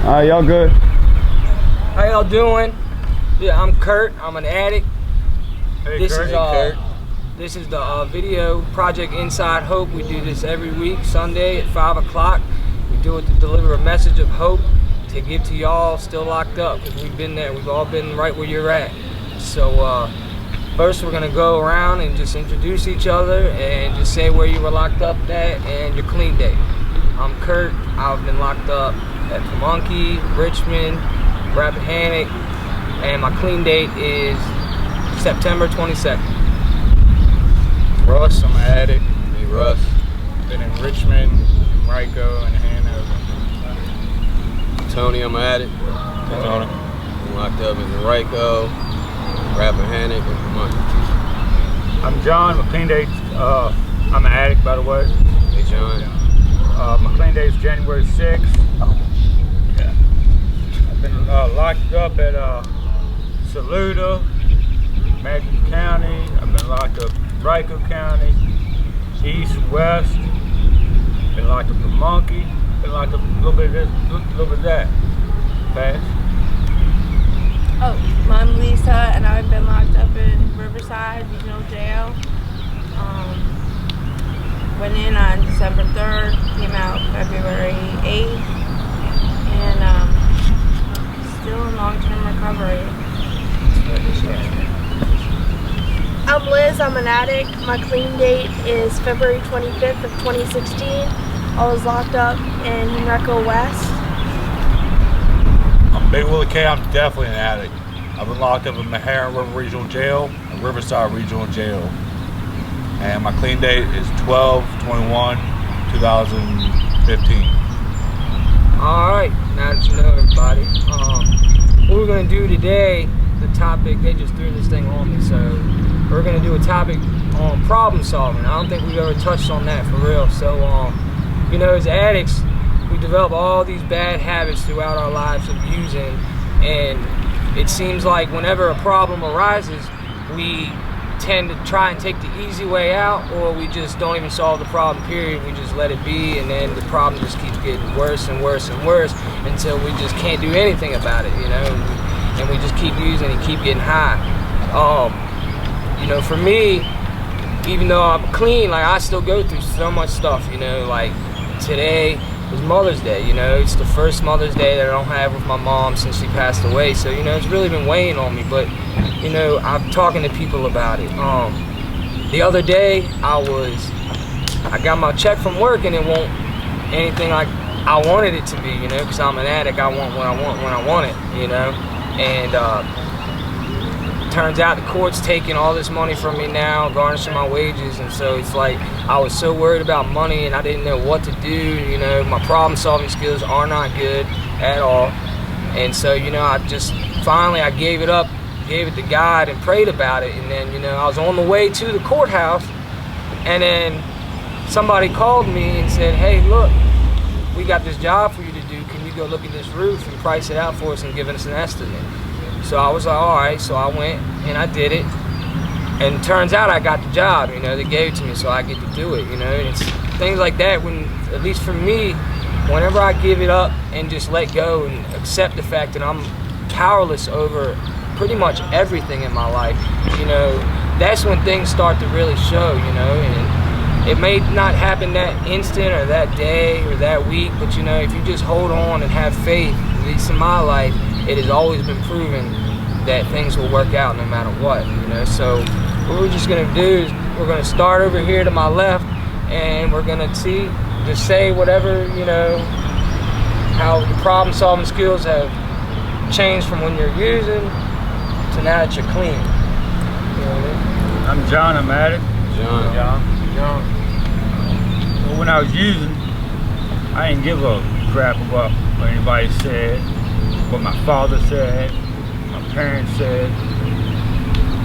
Y'all good? How y'all doing? Yeah, I'm Kurt. I'm an addict. Hey, This Kurt. is Kurt. this is the video project Inside Hope. We do this every week, Sunday at 5 o'clock. We do it to deliver a message of hope to give to y'all still locked up, because we've been there. We've all been right where you're at. So first we're gonna go around and just introduce each other and just say where you were locked up at and your clean date. I'm Kurt. I've been locked up at Pamunkey, Richmond, Rappahannock, and my clean date is September 22nd. Russ, I'm an addict. Hey, Russ. Been in Richmond, Rico, and Hanover. Tony, I'm an addict. Hey, Tony. I'm locked up in Rico, Rappahannock, and Pamunkey. I'm John. My clean date, I'm an addict, by the way. Hey, John. My clean date is January 6th. Yeah. I've been locked up at Saluda, Madison County. I've been locked up in Rico County, East, West. Been locked up in Pamunkey. Been locked up a little bit of this, a little bit of that. Fast. Oh, I'm Lisa, and I've been locked up in Riverside Regional Jail. Went in on December 3rd, came out February 8th, and still in long-term recovery for this year. I'm Liz, I'm an addict. My clean date is February 25th of 2016. I was locked up in Henrico West. I'm Big Willie K. I'm definitely an addict. I've been locked up in Meharon River Regional Jail and Riverside Regional Jail. And my clean date is 12/21/2015. Alright, now that you know, everybody. What we're going to do today, the topic, they just threw this thing on me, so we're going to do a topic on problem solving. I don't think we've ever touched on that for real. So, you know, as addicts, we develop all these bad habits throughout our lives of using, and it seems like whenever a problem arises, we tend to try and take the easy way out, or we just don't even solve the problem, period. We just let it be, and then the problem just keeps getting worse and worse and worse until we just can't do anything about it, you know, and we just keep using and keep getting high. You know, for me, even though I'm clean, like, I still go through so much stuff, you know. Like today was Mother's Day, you know. It's the first Mother's Day that I don't have with my mom since she passed away, so, you know, it's really been weighing on me. But, you know, I'm talking to people about it. The other day, I got my check from work, and it won't anything like I wanted it to be, you know, because I'm an addict. I want what I want when I want it, you know. And turns out the court's taking all this money from me now, garnishing my wages, and so it's like I was so worried about money and I didn't know what to do. You know, my problem solving skills are not good at all, and so, you know, I just finally I gave it up, gave it to God, and prayed about it. And then, you know, I was on the way to the courthouse, and then somebody called me and said, "Hey, look, we got this job for you to do. Can you go look at this roof and price it out for us and give us an estimate?" So I was like, all right. So I went and I did it, and it turns out I got the job. You know, they gave it to me, so I get to do it. You know, and it's things like that. When, at least for me, whenever I give it up and just let go and accept the fact that I'm powerless over pretty much everything in my life, you know, that's when things start to really show. You know, and it may not happen that instant or that day or that week, but, you know, if you just hold on and have faith, at least in my life, it has always been proven that things will work out no matter what, you know. So what we're just gonna do is we're gonna start over here to my left, and we're gonna just say whatever, you know, how the problem solving skills have changed from when you're using to now that you're clean. You know what I mean? I'm John. I'm an addict. John. John. Well, when I was using, I didn't give a crap about what anybody said, what my father said, my parents said.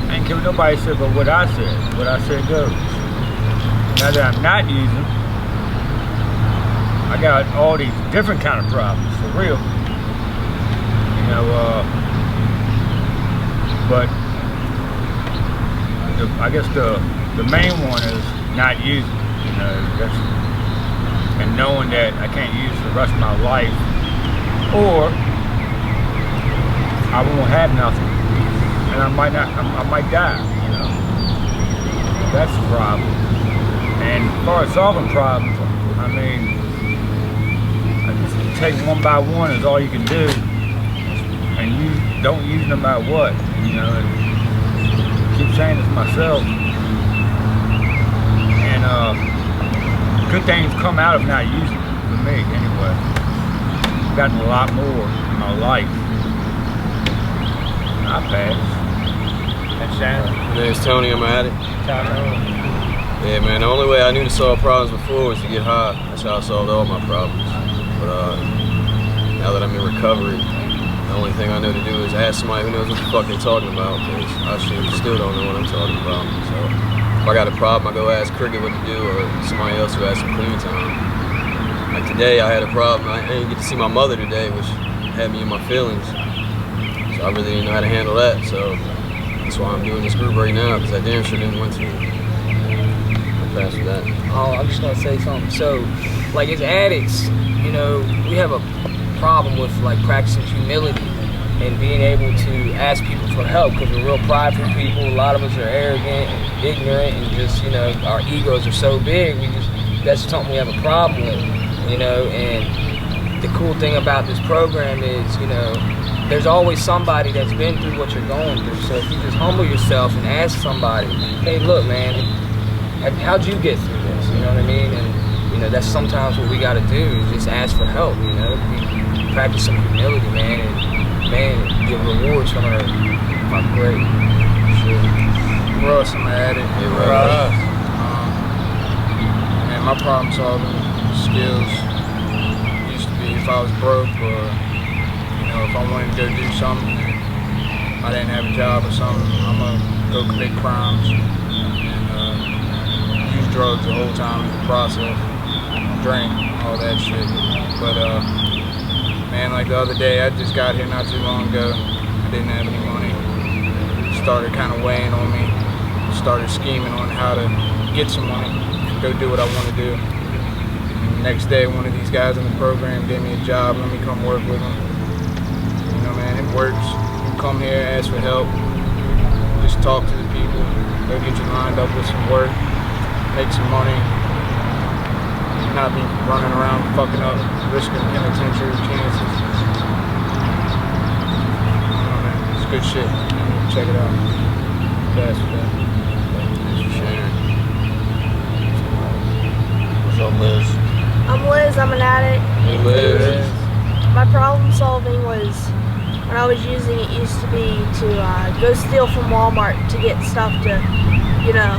I ain't care what nobody said but what I said. What I said goes. Now that I'm not using, I got all these different kind of problems, for real. You know, but I guess the main one is not using, you know, and knowing that I can't use the rest of my life or I won't have nothing, and I might die. You know, that's the problem. And as far as solving problems, I mean, I just take one by one is all you can do, and you don't use no matter what. You know, and I keep saying this myself. And good things come out of not using it, for me anyway. I've gotten a lot more in my life. I passed. That's Shannon. My name's Tony, I'm an addict. Yeah, man, the only way I knew to solve problems before was to get high. That's how I solved all my problems. But now that I'm in recovery, the only thing I know to do is ask somebody who knows what the fuck they're talking about, because I still don't know what I'm talking about. So if I got a problem, I go ask Cricket what to do, or somebody else who has some clean time. Like today, I had a problem. I didn't get to see my mother today, which had me in my feelings. So I really didn't know how to handle that. So that's why I'm doing this group right now, because I damn sure didn't want to. I'm fast with that. Oh, I'm just gonna say something. So, like as addicts, you know, we have a problem with like practicing humility and being able to ask people for help, because we're real prideful people. A lot of us are arrogant and ignorant, and just, you know, our egos are so big. That's something we have a problem with, you know. And the cool thing about this program is, you know, there's always somebody that's been through what you're going through. So if you just humble yourself and ask somebody, hey, look, man, how'd you get through this? You know what I mean? And, you know, that's sometimes what we got to do, is just ask for help, you know. Practice some humility, man, and man, the rewards from it are great. Sure. Russ, I'm an addict. Yeah, Russ. Man, my problem solving skills used to be if I was broke, or, you know, if I wanted to go do something, I didn't have a job or something, I'm gonna go commit crimes and use drugs the whole time in the process, drink, all that shit. But man, like the other day, I just got here not too long ago. I didn't have any money. Started kind of weighing on me. Started scheming on how to get some money, go do what I want to do. And the next day, one of these guys in the program gave me a job. Let me come work with him. You know, man, it works. You come here, ask for help. Just talk to the people. They'll get you lined up with some work. Make some money. Not be running around fucking up, risking penitentiary chances. Oh man, it's good shit. Check it out. Fast with that. Thanks for sharing. What's up, Liz? I'm Liz, I'm an addict. Hey, Liz. My problem solving was, when I was using it, used to be to go steal from Walmart to get stuff to, you know,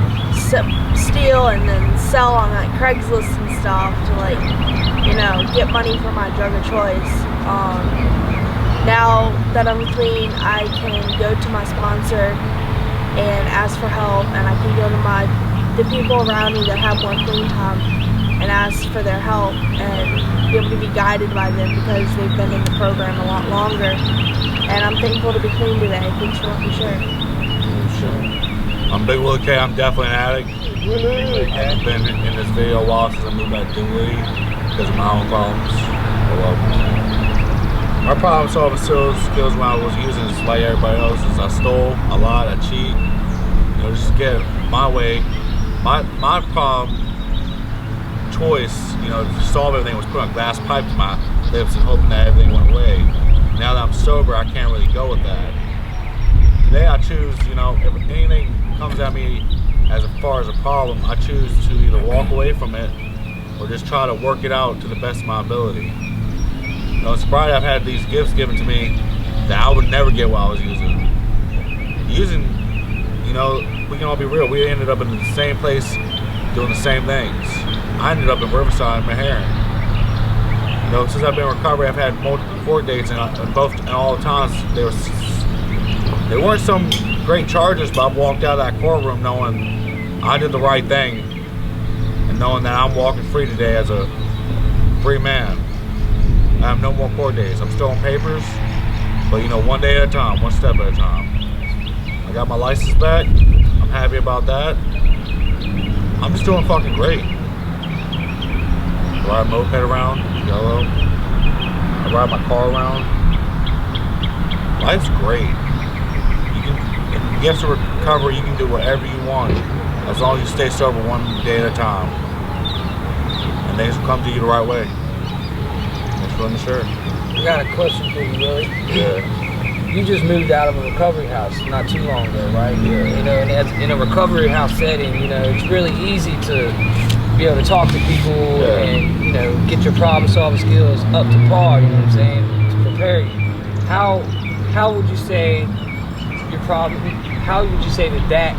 steal and then sell on like Craigslist and stuff to, like, you know, get money for my drug of choice. Now that I'm clean, I can go to my sponsor and ask for help, and I can go to the people around me that have more clean time and ask for their help and be able to be guided by them, because they've been in the program a lot longer. And I'm thankful to be clean today. Thanks for letting me share. I'm Big Willie K. I'm definitely an addict. I've been in this video a while since I moved back to Dinwiddie because of my own problems. My problem solving skills when I was using is like everybody else's. I stole a lot, I cheat, you know, just to get my way. My problem choice, you know, to solve everything was putting a glass pipe to my lips and hoping that everything went away. Now that I'm sober, I can't really go with that. Today I choose, you know, if anything comes at me as far as a problem, I choose to either walk away from it or just try to work it out to the best of my ability. You know, it's surprised I've had these gifts given to me that I would never get while I was using. You know, we can all be real, we ended up in the same place doing the same things. I ended up in Riverside, Meharry. You know, since I've been in recovery, I've had multiple court dates, and all the times they weren't some great charges, but I walked out of that courtroom knowing I did the right thing, and knowing that I'm walking free today as a free man. I have no more court dates. I'm still on papers, but you know, one day at a time, one step at a time. I got my license back. I'm happy about that. I'm just doing fucking great. Ride a moped around, yellow. I ride my car around. Life's great. If you get to recover, you can do whatever you want as long as you stay sober one day at a time. And things will come to you the right way. Thanks for the shirt. I got a question for you, Willie. Yeah. You just moved out of a recovery house not too long ago, right? Yeah. You know, and as in a recovery house setting, you know, it's really easy to be able to talk to people and, you know, get your problem-solving skills up to par, you know what I'm saying, to prepare you. How would you say how would you say that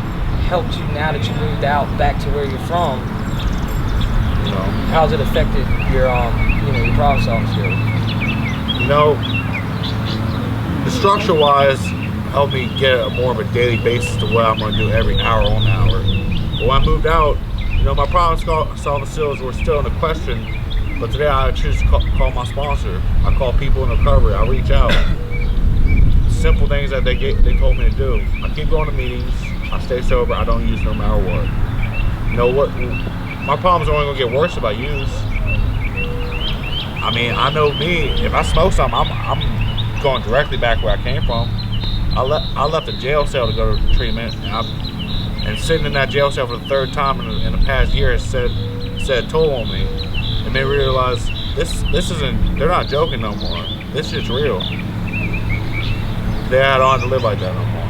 helped you now that you moved out back to where you're from? You know, how's it affected your, you know, your problem-solving skills? You know, the structure-wise helped me get more of a daily basis to what I'm going to do every hour on hour. But when I moved out, you know, my problem-solving skills were still in the question. But today I choose to call my sponsor. I call people in recovery. I reach out. Simple things that they told me to do. I keep going to meetings. I stay sober. I don't use no matter what. You know what? My problems are only going to get worse if I use. I mean, I know me. If I smoke something, I'm going directly back where I came from. I left a jail cell to go to treatment, and sitting in that jail cell for the third time in the past year has said toll on me. It made me realize this isn't. They're not joking no more. This shit's real. They don't have to live like that no more.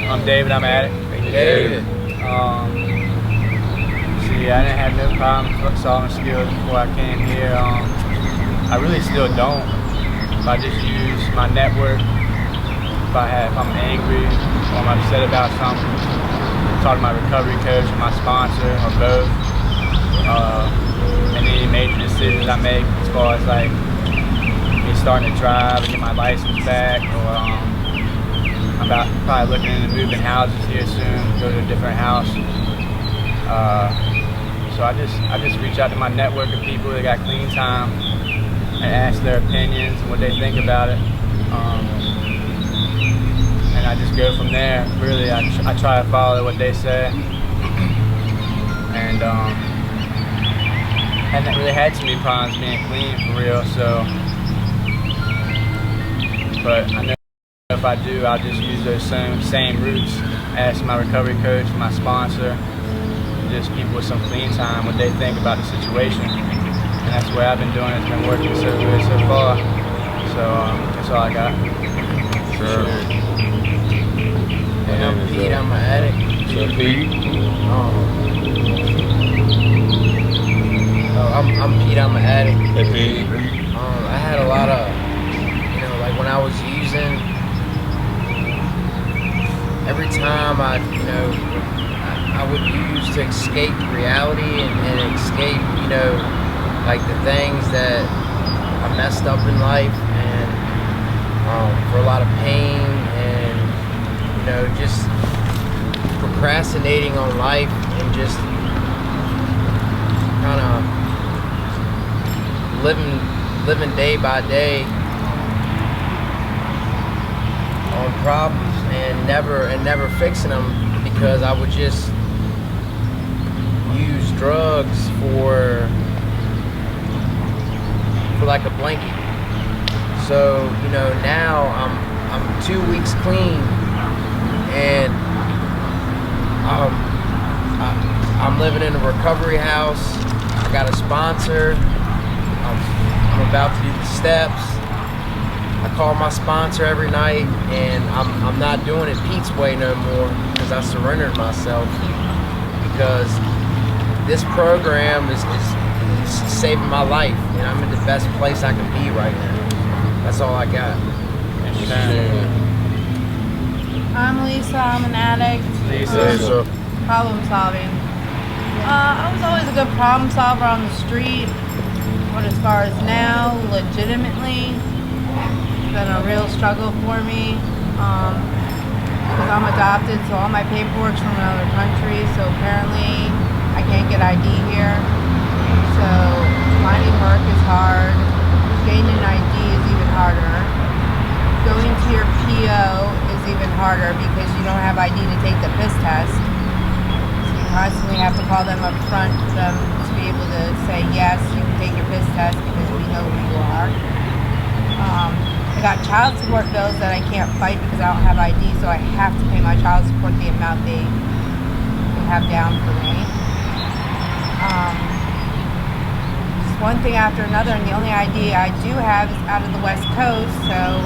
I'm David. I'm an addict. David. See, I didn't have no problem solving skills before I came here. I really still don't. If I just use my network, if I'm angry or I'm upset about something, talk to my recovery coach or my sponsor or both. And any major decisions I make as far as like me starting to drive and get my license back, or I'm probably looking into moving houses here soon, go to a different house. So I just reach out to my network of people that got clean time and ask their opinions and what they think about it. And I just go from there. Really, I try to follow what they say. And hadn't really had too many problems being clean for real, so. But I know if I do, I'll just use those same routes. Ask my recovery coach, my sponsor, just people with some clean time, what they think about the situation. And that's the way I've been doing it. It's been working so good so far. So that's all I got. Sure. And I'm Pete, I'm an addict. So Pete? I'm Pete, I'm an addict. Hey Pete. I had a lot of, you know, like when I was using, every time I would use to escape reality and escape, you know, like the things that I messed up in life, and for a lot of pain and, you know, just procrastinating on life and just kind of living day by day on problems and never fixing them, because I would just use drugs for like a blanket. So, you know, now I'm 2 weeks clean, and I'm living in a recovery house. I got a sponsor. I'm about to do the steps. I call my sponsor every night, and I'm not doing it Pete's way no more, because I surrendered myself, because this program is saving my life, and I'm in the best place I can be right now. That's all I got. I'm Lisa, I'm an addict. Lisa. Problem solving. I was always a good problem solver on the street, but as far as now, legitimately, it's been a real struggle for me. Because I'm adopted, so all my paperwork's from another country, so apparently I can't get ID here. So finding work is hard. Gaining ID is even harder. Going to your PO is even harder because you don't have ID to take the piss test. So you constantly we have to call them up front for them to be able to say, yes, you can take your piss test because we know who you are. I got child support bills that I can't fight because I don't have ID, so I have to pay my child support the amount they have down for me. Just one thing after another, and the only ID I do have is out of the West Coast, so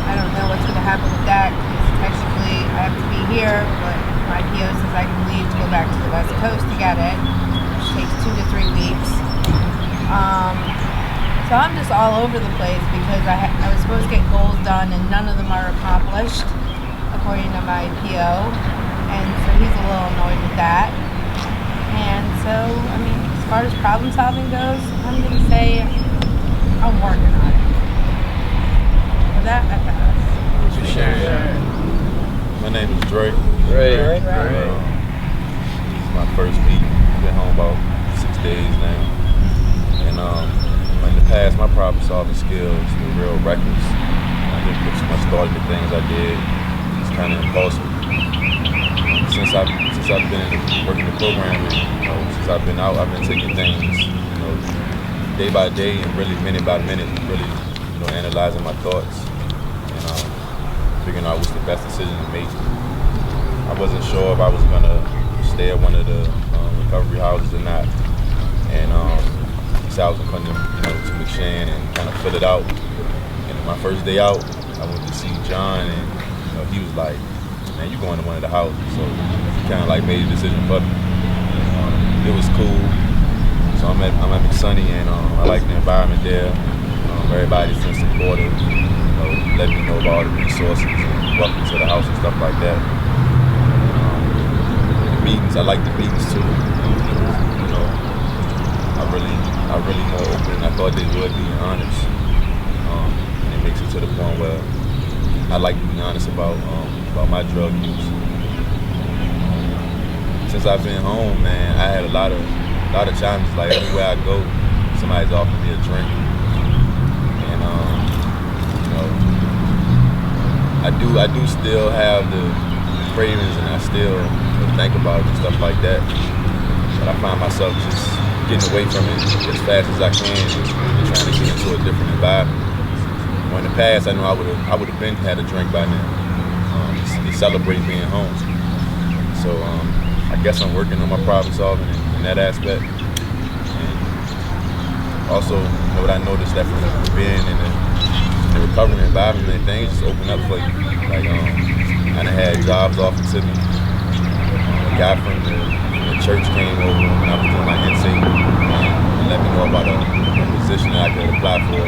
I don't know what's going to happen with that because technically I have to be here, but my PO says I can leave to go back to the West Coast to get it, which takes 2 to 3 weeks. So I'm just all over the place because I was supposed to get goals done and none of them are accomplished according to my PO, and so he's a little annoyed with that. And so, I mean, as far as problem solving goes, I'm going to say I'm working on it. For that, I pass. My name is Dre. Right. This is my first meeting. I've been home about 6 days now. And in the past, my problem solving skills were real reckless. I didn't put too much thought into things I did. It's kind of impulsive. Since I've been working the program, since I've been out, I've been taking things, day by day and really minute by minute, really, analyzing my thoughts and figuring out what's the best decision to make. I wasn't sure if I was gonna stay at one of the recovery houses or not, and so I was gonna come to McShin and kind of fill it out. And my first day out, I went to see John, and he was like, "Man, you going to one of the houses?" So he kind of like made a decision for me. It was cool. So I'm at McShin, and I like the environment there. Everybody's been supportive, letting me know about all the resources and welcome to the house and stuff like that. The meetings, I like the meetings too. I really more open than I thought they would be, honest. And it makes it to the point where I like to be honest about my drug use. Since I've been home, man, I had a lot of challenges. Like everywhere I go, somebody's offering me a drink, and I do still have the cravings, and I still think about it and stuff like that. But I find myself just getting away from it as fast as I can and trying to get into a different environment. When in the past, I know I would have been had a drink by now to celebrate being home. So I guess I'm working on my problem solving in that aspect. And also, what I noticed that from being in the recovery environment, things just open up for you. Like I done had jobs offered to me. A guy from the church came over when I was doing my intake and let me know about a position that I could apply for.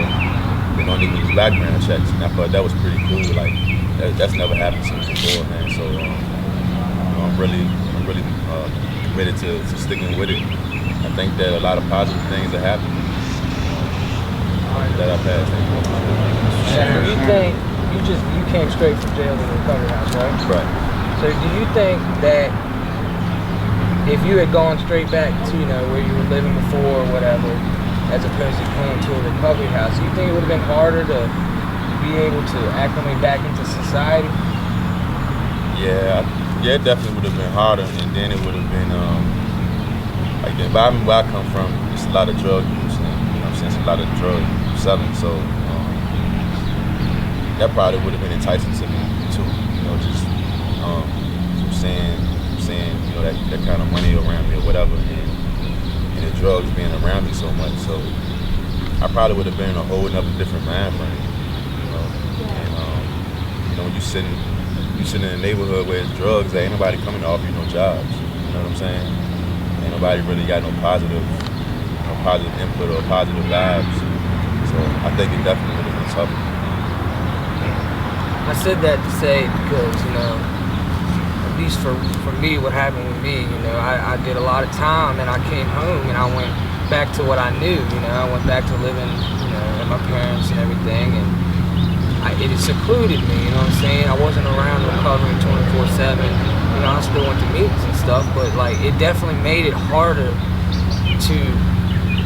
They don't even use background checks, and I thought that was pretty cool. Like that's never happened to me before, man. So I'm really committed to sticking with it. I think that a lot of positive things are happening that I passed. You think you came straight from jail to the recovery house, right? Right. So do you think that if you had gone straight back to where you were living before or whatever, as opposed to going to a recovery house, do you think it would have been harder to be able to acclimate back into society? Yeah, it definitely would have been harder, and then it would have been like the environment where I come from. It's a lot of drug use, and it's a lot of drug selling. So that probably would have been enticing to me too. Just seeing that kind of money around me or whatever, and the drugs being around me so much. So I probably would have been in a whole another different mind frame. And when you sitting in a neighborhood where it's drugs, there ain't nobody coming to offer you no jobs. You know what I'm saying? Ain't nobody really got no positive input or positive vibes. So I think it definitely would have been tough. I said that to say because, at least for me, what happened with me, I did a lot of time and I came home and I went back to what I knew, I went back to living, with my parents and everything, and it secluded me, you know what I'm saying? I wasn't around recovering 24/7, I still went to meetings and stuff, but it definitely made it harder to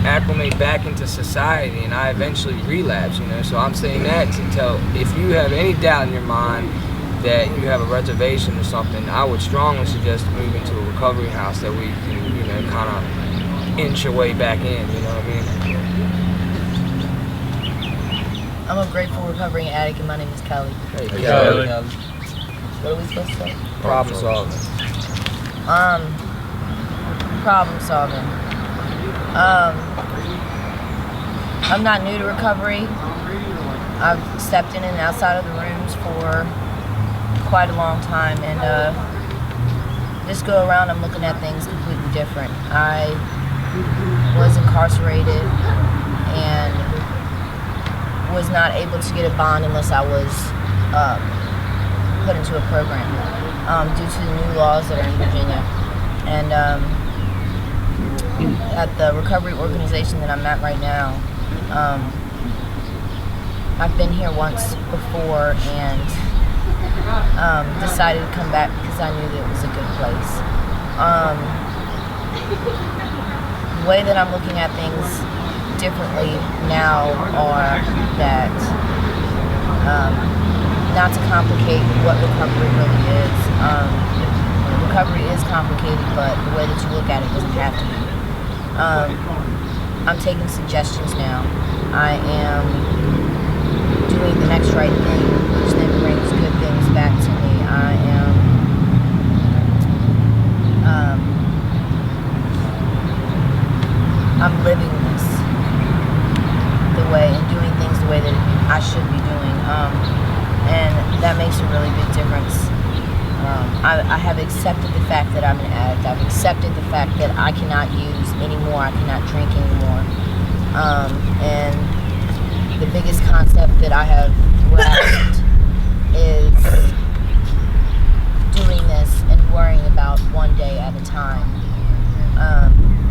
acclimate back into society, and I eventually relapsed, so I'm saying that to tell, if you have any doubt in your mind that you have a reservation or something, I would strongly suggest moving to a recovery house that we can, you know, kind of inch your way back in, you know what I mean? I'm a grateful recovering addict, and my name is Kelly. Hey, Kelly. What are we supposed to say? Problem solving. Problem solving. I'm not new to recovery. I've stepped in and outside of the rooms for quite a long time, and this go around I'm looking at things completely different. I was incarcerated and was not able to get a bond unless I was put into a program due to the new laws that are in Virginia. And at the recovery organization that I'm at right now, I've been here once before and decided to come back because I knew that it was a good place. The way that I'm looking at things differently now are that not to complicate what recovery really is. Recovery is complicated, but the way that you look at it doesn't have to be. I'm taking suggestions now. I am doing the next right thing, which then brings good things back to me. I am I'm living this the way and doing things the way that I should be doing, and that makes a really big difference. I have accepted the fact that I'm an addict. I've accepted the fact that I cannot use anymore. I cannot drink anymore. And the biggest concept that I have grasped is doing this and worrying about one day at a time.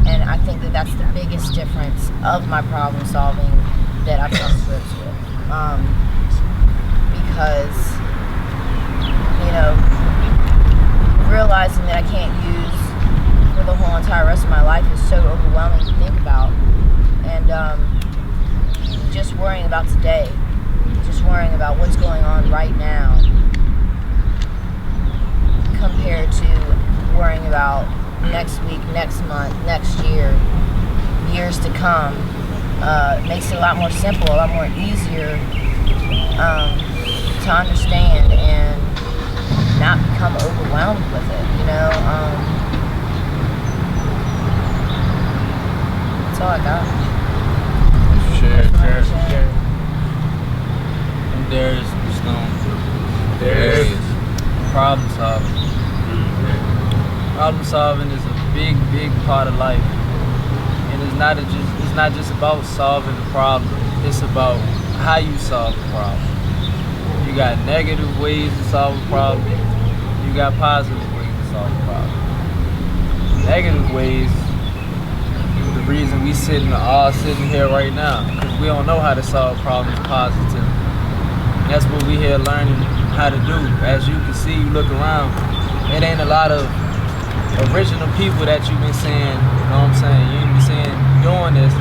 And I think that that's the biggest difference of my problem solving that I've come to grips with. Because, you know, realizing that I can't use for the whole entire rest of my life is so overwhelming to think about. And just worrying about today, just worrying about what's going on right now compared to worrying about next week, next month, next year, years to come, makes it a lot more simple, a lot more easier to understand and not become overwhelmed with it, you know. That's all I got. There's Stone. There's problem solving. Problem solving is a big, big part of life, and it's not just about solving the problem. It's about how you solve the problem. You got negative ways to solve a problem. You got positive ways to solve a problem. Negative ways, the reason we all sitting here right now, because we don't know how to solve problems positively. That's what we here learning how to do. As you can see, you look around, it ain't a lot of original people that you've been seeing, you know what I'm saying? You ain't been seeing doing this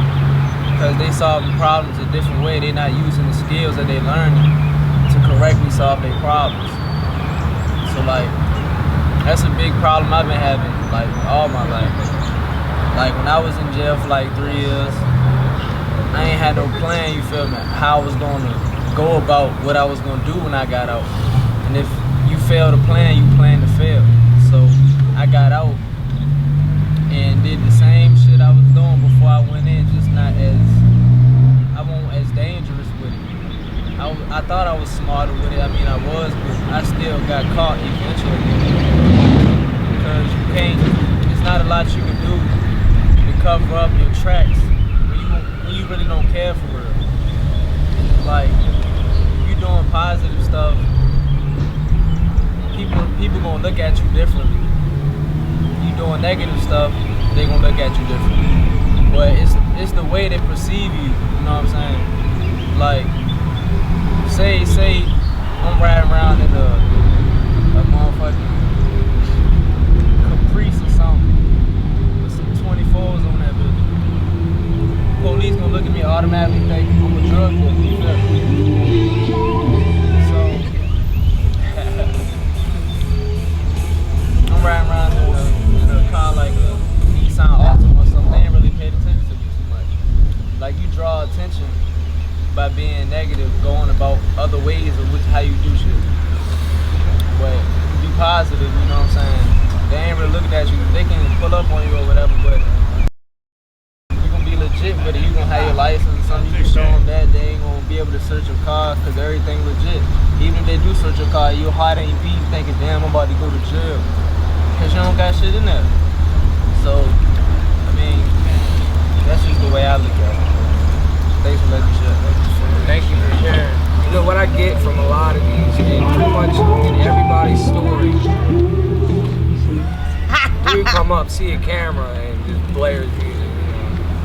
because they solving problems a different way. They're not using the skills that they learning to correctly solve their problems. So like, that's a big problem I've been having like all my life. Like when I was in jail for like 3 years, I ain't had no plan, you feel me, how I was going to go about what I was going to do when I got out. And if you fail to plan, you plan to fail. So I got out and did the same shit I was doing before I went in, just not as, I won't as dangerous with it. I thought I was smarter with it, I mean I was, but I still got caught eventually. Because you can't, there's not a lot you can do to cover up your tracks when you really don't care for real. Like, you doing positive stuff, people gonna look at you differently. You doing negative stuff, they gonna look at you differently. But it's the way they perceive you, you know what I'm saying? Like, say I'm riding around in a motherfucking Caprice or something with some 24s on that bitch. Police gonna look at me automatically think I'm a drug dealer, you feel me? So draw attention by being negative, going about other ways of how you do shit. But be positive, you know what I'm saying? They ain't really looking at you. They can pull up on you or whatever, but you gonna be legit with it. You gonna have your license or something. You can show them that. They ain't gonna be able to search your car because everything legit. Even if they do search your car, your heart ain't beating thinking, damn, I'm about to go to jail. Because you don't got shit in there. So, I mean, that's just the way I look at it. Thanks for letting me share. Thank you for sharing. You know what I get from a lot of these, and pretty much in everybody's story, you come up, see a camera, and just blares music.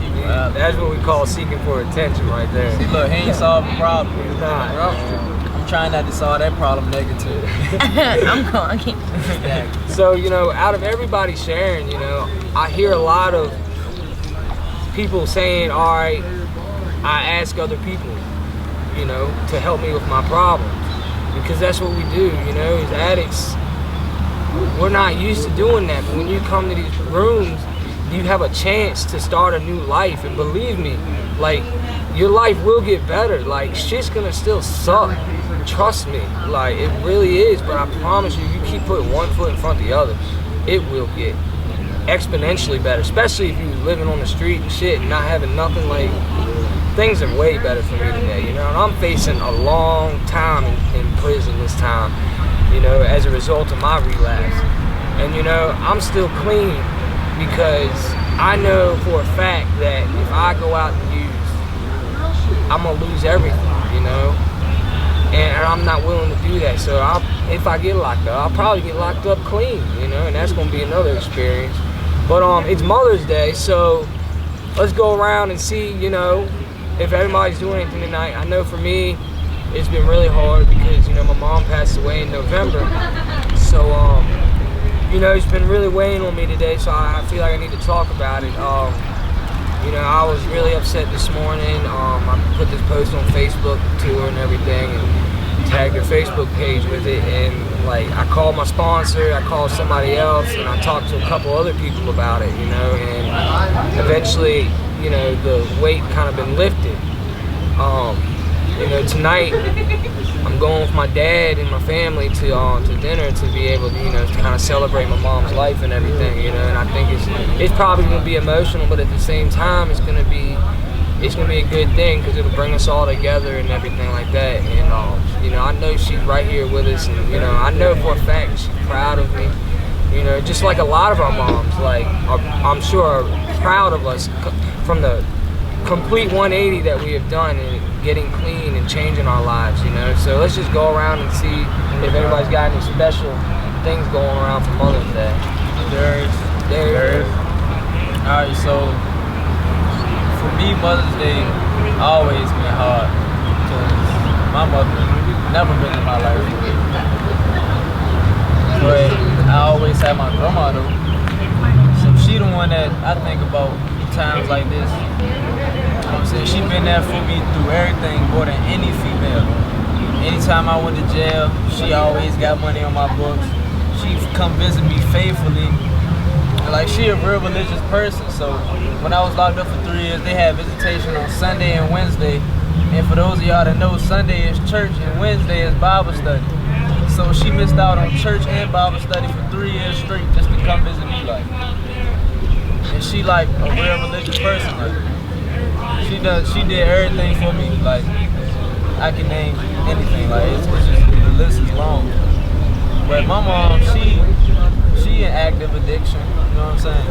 You know? That's what we call seeking for attention right there. See, look, he ain't solving the problem. He's not. I'm trying not to solve that problem negative. I'm going. So, you know, out of everybody sharing, you know, I hear a lot of people saying, all right, I ask other people, you know, to help me with my problems. Because that's what we do, you know, as addicts, we're not used to doing that. But when you come to these rooms, you have a chance to start a new life. And believe me, like, your life will get better. Like, shit's gonna still suck. Trust me, like, it really is. But I promise you, you keep putting one foot in front of the other, it will get exponentially better. Especially if you're living on the street and shit and not having nothing. Like, things are way better for me today, you know. And I'm facing a long time in prison this time, you know, as a result of my relapse. And, you know, I'm still clean because I know for a fact that if I go out and use, I'm gonna lose everything, you know. And I'm not willing to do that. So if I get locked up, I'll probably get locked up clean, you know, and that's gonna be another experience. But it's Mother's Day, so let's go around and see, you know, if everybody's doing anything tonight. I know for me, it's been really hard because, you know, my mom passed away in November. So, you know, it's been really weighing on me today, so I feel like I need to talk about it. You know, I was really upset this morning. I put this post on Facebook to her and everything and tagged her Facebook page with it. And, like, I called my sponsor, I called somebody else, and I talked to a couple other people about it, you know, and eventually, you know, the weight kind of been lifted. You know, tonight I'm going with my dad and my family to dinner to be able to, you know, to kind of celebrate my mom's life and everything, you know. And I think it's probably gonna be emotional, but at the same time, it's gonna be a good thing because it'll bring us all together and everything like that. And you know, I know she's right here with us, and you know, I know for a fact she's proud of me. You know, just like a lot of our moms, like I'm sure are proud of us from the complete 180 that we have done and getting clean and changing our lives, you know. So let's just go around and see if anybody's got any special things going around for Mother's Day. There is. Alright, so for me, Mother's Day always been hard because my mother never been in my life. But I always had my grandma though. So she the one that I think about times like this. You know what I'm saying? She been there for me through everything more than any female. Anytime I went to jail, she always got money on my books. She come visit me faithfully. And like, she a real religious person. So when I was locked up for 3 years, they had visitation on Sunday and Wednesday. And for those of y'all that know, Sunday is church and Wednesday is Bible study. So she missed out on church and Bible study for 3 years straight just to come visit me, like. And she like a real religious person, like. She did everything for me, like. I can name anything, like it's just, the list is long. But my mom, she in active addiction, you know what I'm saying?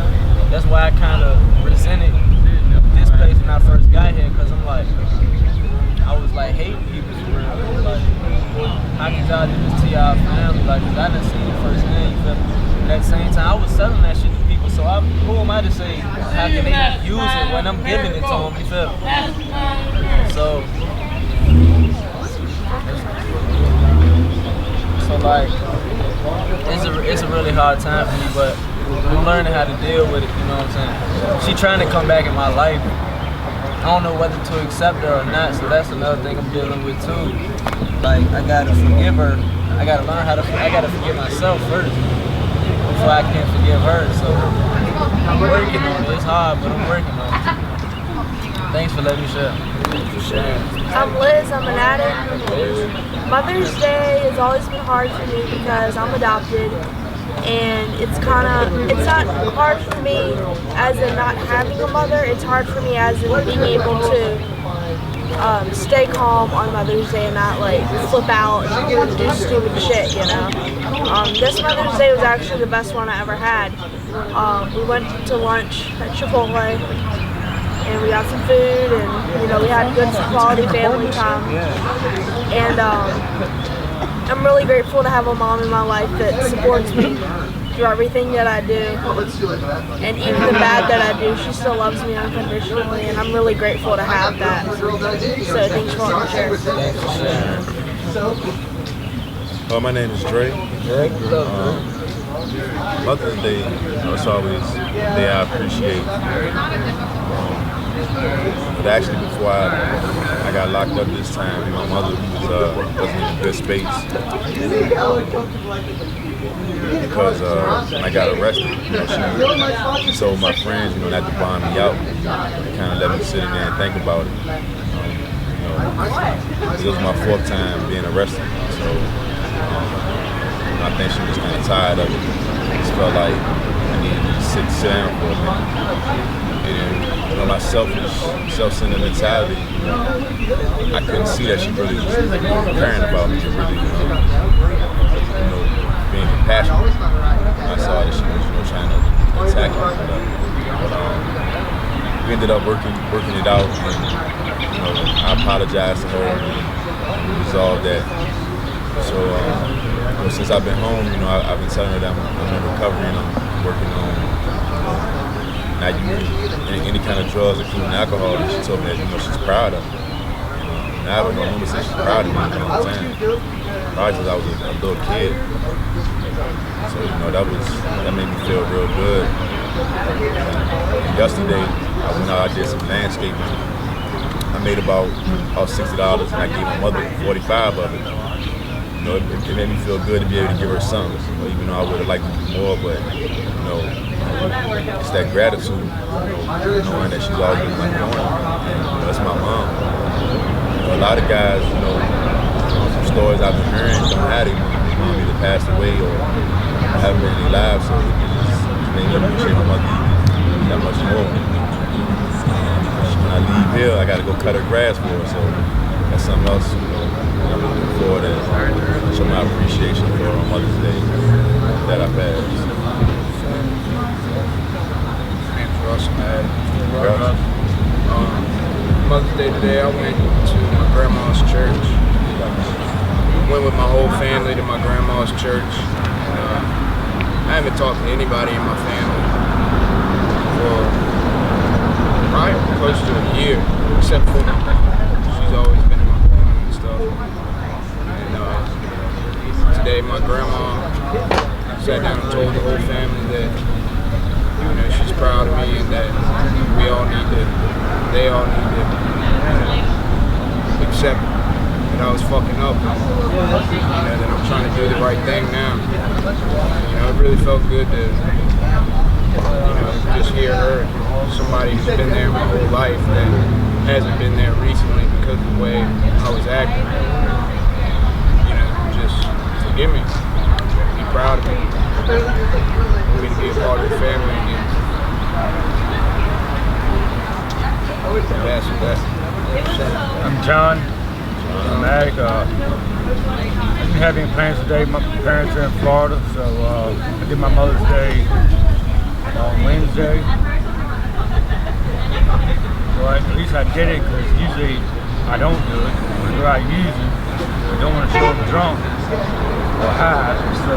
That's why I kind of resented this place when I first got here, because I'm like, I was like hating people for real. Like, how can y'all do this to y'all family? Like, cause I done seen it firsthand, you feel me? At the same time, I was selling that shit to people, so who am I to say how can they use it when I'm giving it to them, you feel me? So like, it's a really hard time for me, but I'm learning how to deal with it, you know what I'm saying? She trying to come back in my life. I don't know whether to accept her or not, so that's another thing I'm dealing with too. Like, I gotta forgive her. I gotta learn I gotta forgive myself first before I can forgive her. So I'm working on it. It's hard, but I'm working on it. Thanks for letting me share. I'm Liz, I'm an addict. Mother's Day has always been hard for me because I'm adopted, and it's not hard for me as in not having a mother, it's hard for me as in being able to stay calm on Mother's Day and not like flip out and do stupid shit, you know. This Mother's Day was actually the best one I ever had. We went to lunch at Chipotle and we got some food, and you know, we had good quality family time. And I'm really grateful to have a mom in my life that supports me through everything that I do, and even the bad that I do, she still loves me unconditionally, and I'm really grateful to have that. So thanks for letting me share. My name is Dre. Mother's Day, it's always a day I appreciate. But actually, before I got locked up this time, my mother wasn't in a good space. Because when I got arrested, she told my friends, not to bond me out. They kind of let me sit in there and think about it. This was my 4th time being arrested, so I think she was kind of tired of it. I just felt like I needed to sit down for a minute. And my self-centered mentality, I couldn't see that she really was caring about me, really, being compassionate. I saw that she was trying to attack me. But we ended up working it out, and I apologized to her, and we resolved that. So since I've been home, I've been telling her that I'm in recovery and I'm working on not using any kind of drugs, including alcohol. And she told me that she's proud of me. And I don't remember saying she's proud of me all the time. Probably because I was a little kid. So that made me feel real good. And yesterday I went out, I did some landscaping. I made about $60 and I gave my mother 45 of it. It made me feel good to be able to give her something. Even though I would have liked to do more, but it's that gratitude, knowing that she's always been in my corner. And that's my mom. A lot of guys, from stories I've been hearing, don't have their mom either passed away or haven't been in their lives, so it just made me appreciate my mother that much more. When I leave here, I got to go cut her grass for her, so that's something else. I'm looking forward to show my appreciation for Mother's Day that I've had. Mother's Day today, I went to my grandma's church. Went with my whole family to my grandma's church. I haven't talked to anybody in my family for probably close to a year, except for she's always been in my corner and stuff. And today, my grandma sat down and told the whole family that she's proud of me and that they all need to accept that I was fucking up, and that I'm trying to do the right thing now. It really felt good to just hear her, somebody who's been there my whole life that hasn't been there recently because of the way I was acting. Just forgive me, be proud of me, for me to be a part of the family again. I'm John. I'm addict. I didn't have any plans today. My parents are in Florida, so I did my Mother's Day on Wednesday. Well, at least I did it because usually I don't do it. Whenever I use it, I don't want to show up drunk or high. So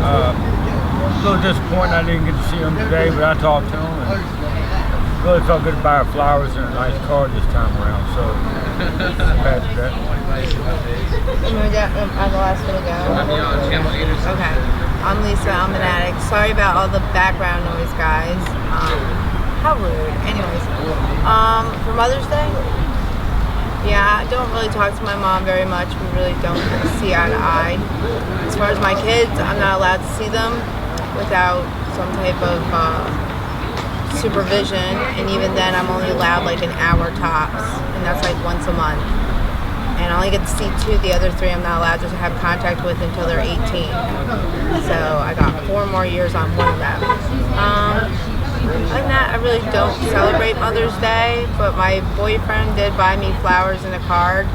a little disappointed I didn't get to see them today, but I talked to them. And really felt good to buy her flowers and a nice car this time around, so I'm happy with that. I'm the last one to go. Okay. I'm Lisa, I'm an addict. Sorry about all the background noise, guys. How rude. Anyways, for Mother's Day, yeah, I don't really talk to my mom very much. We really don't see eye to eye. As far as my kids, I'm not allowed to see them without some type of supervision, and even then I'm only allowed like an hour tops, and that's like once a month. And I only get to see 2. The other 3 I'm not allowed to have contact with until they're 18. So I got 4 more years on one of them. Other than that, I really don't celebrate Mother's Day, but my boyfriend did buy me flowers and a card,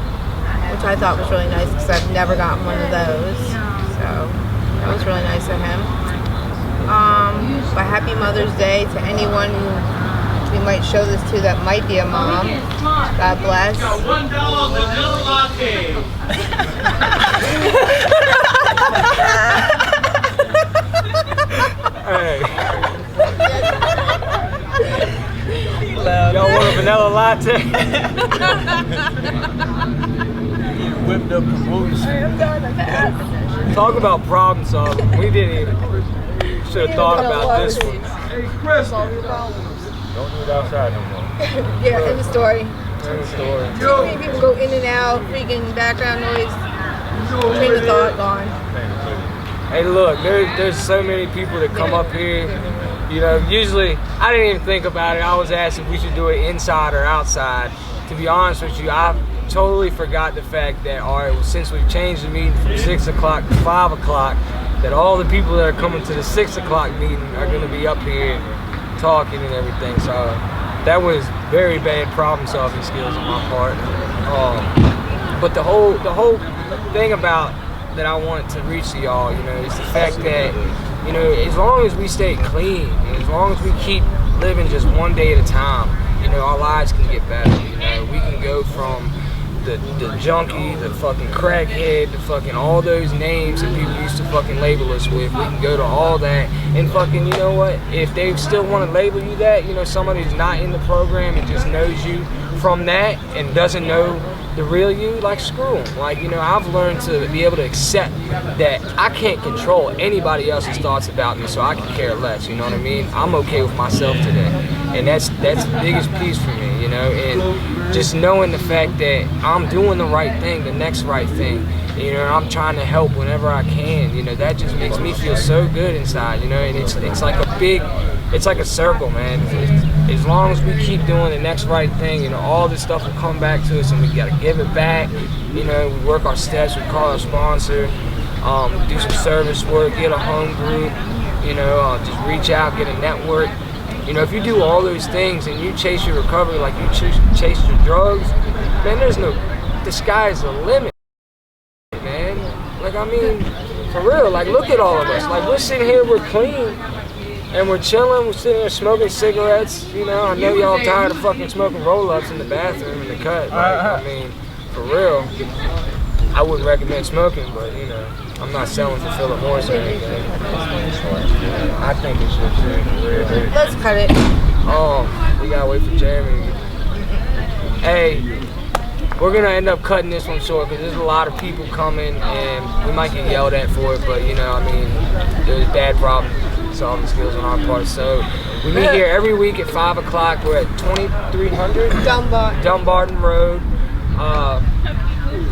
which I thought was really nice because I've never gotten one of those. So that was really nice of him. But happy Mother's Day to anyone who we might show this to that might be a mom. God bless. $1 vanilla latte. Hey. Y'all want a vanilla latte? Whipped up promotion. Talk about problem solving. We didn't even. Should have thought about this one. Hey, Chris. Don't do it outside no more. Yeah, end of story. End of story. Too many people go in and out, freaking background noise. Train of thought gone. Hey, look, there's so many people that come up here. You know, usually I didn't even think about it. I was asked if we should do it inside or outside. To be honest with you, I totally forgot the fact that, all right, well, since we've changed the meeting from 6 o'clock to 5 o'clock, that all the people that are coming to the 6 o'clock meeting are going to be up here talking and everything. So that was very bad problem solving skills on my part. But the whole thing about that I want to reach to y'all, you know, is the fact that, you know, as long as we stay clean, and as long as we keep living just one day at a time, you know, our lives can get better. You know, we can go from the junkie, the fucking crackhead, the fucking all those names that people used to fucking label us with. We can go to all that, and fucking, you know what, if they still want to label you that, you know, somebody who's not in the program and just knows you from that and doesn't know the real you, like, screw them. Like, you know, I've learned to be able to accept that I can't control anybody else's thoughts about me, so I can care less, you know what I mean? I'm okay with myself today, and that's the biggest piece for me, you know, and just knowing the fact that I'm doing the right thing, the next right thing, you know, I'm trying to help whenever I can, you know, that just makes me feel so good inside, you know, and it's like it's like a circle, man. As long as we keep doing the next right thing, you know, all this stuff will come back to us, and we gotta give it back. You know, we work our steps, we call our sponsor, do some service work, get a home group, you know, just reach out, get a network. You know, if you do all those things and you chase your recovery like you chase your drugs, man, the sky's the limit, man. Like, I mean, for real, like, look at all of us. Like, we're sitting here, we're clean, and we're chilling, we're sitting here smoking cigarettes, you know. I know y'all tired of fucking smoking roll-ups in the bathroom in the cut. Like, I mean, for real, I wouldn't recommend smoking, but, you know, I'm not selling for Philip Morris or anything. I think it should, for real. Let's cut it. We gotta wait for Jeremy. Hey, we're gonna end up cutting this one short because there's a lot of people coming, and we might get yelled at for it, but, you know, I mean, there's bad problems solving skills on our part. So we meet here every week at 5 o'clock. We're at 2300 Dumbarton Road.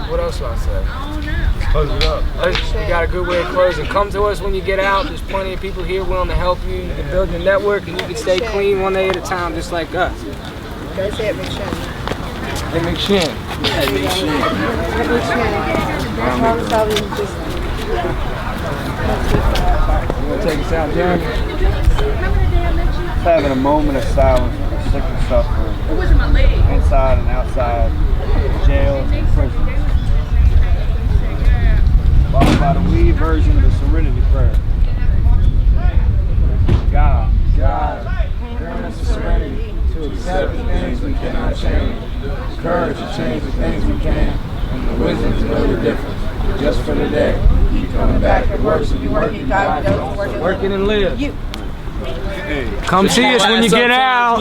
What else do I say? Close it up. We got a good way of closing. Come to us when you get out. There's plenty of people here willing to help you. You can build your network, and you can stay clean one day at a time, just like us. Gotta say it, McShin. Hey, McShin. Hey, McShin. Problem solving just. You want to take us out, Jeremy? Having a moment of silence for the sick and suffering inside and outside jails and prisons. Followed by the weed version of the Serenity Prayer. God, grant us the serenity to accept the things we cannot change, courage to change the things we can, and the wisdom to know the difference. Just for the day, keep coming back to work so you work Working and live. Come see us when you get out.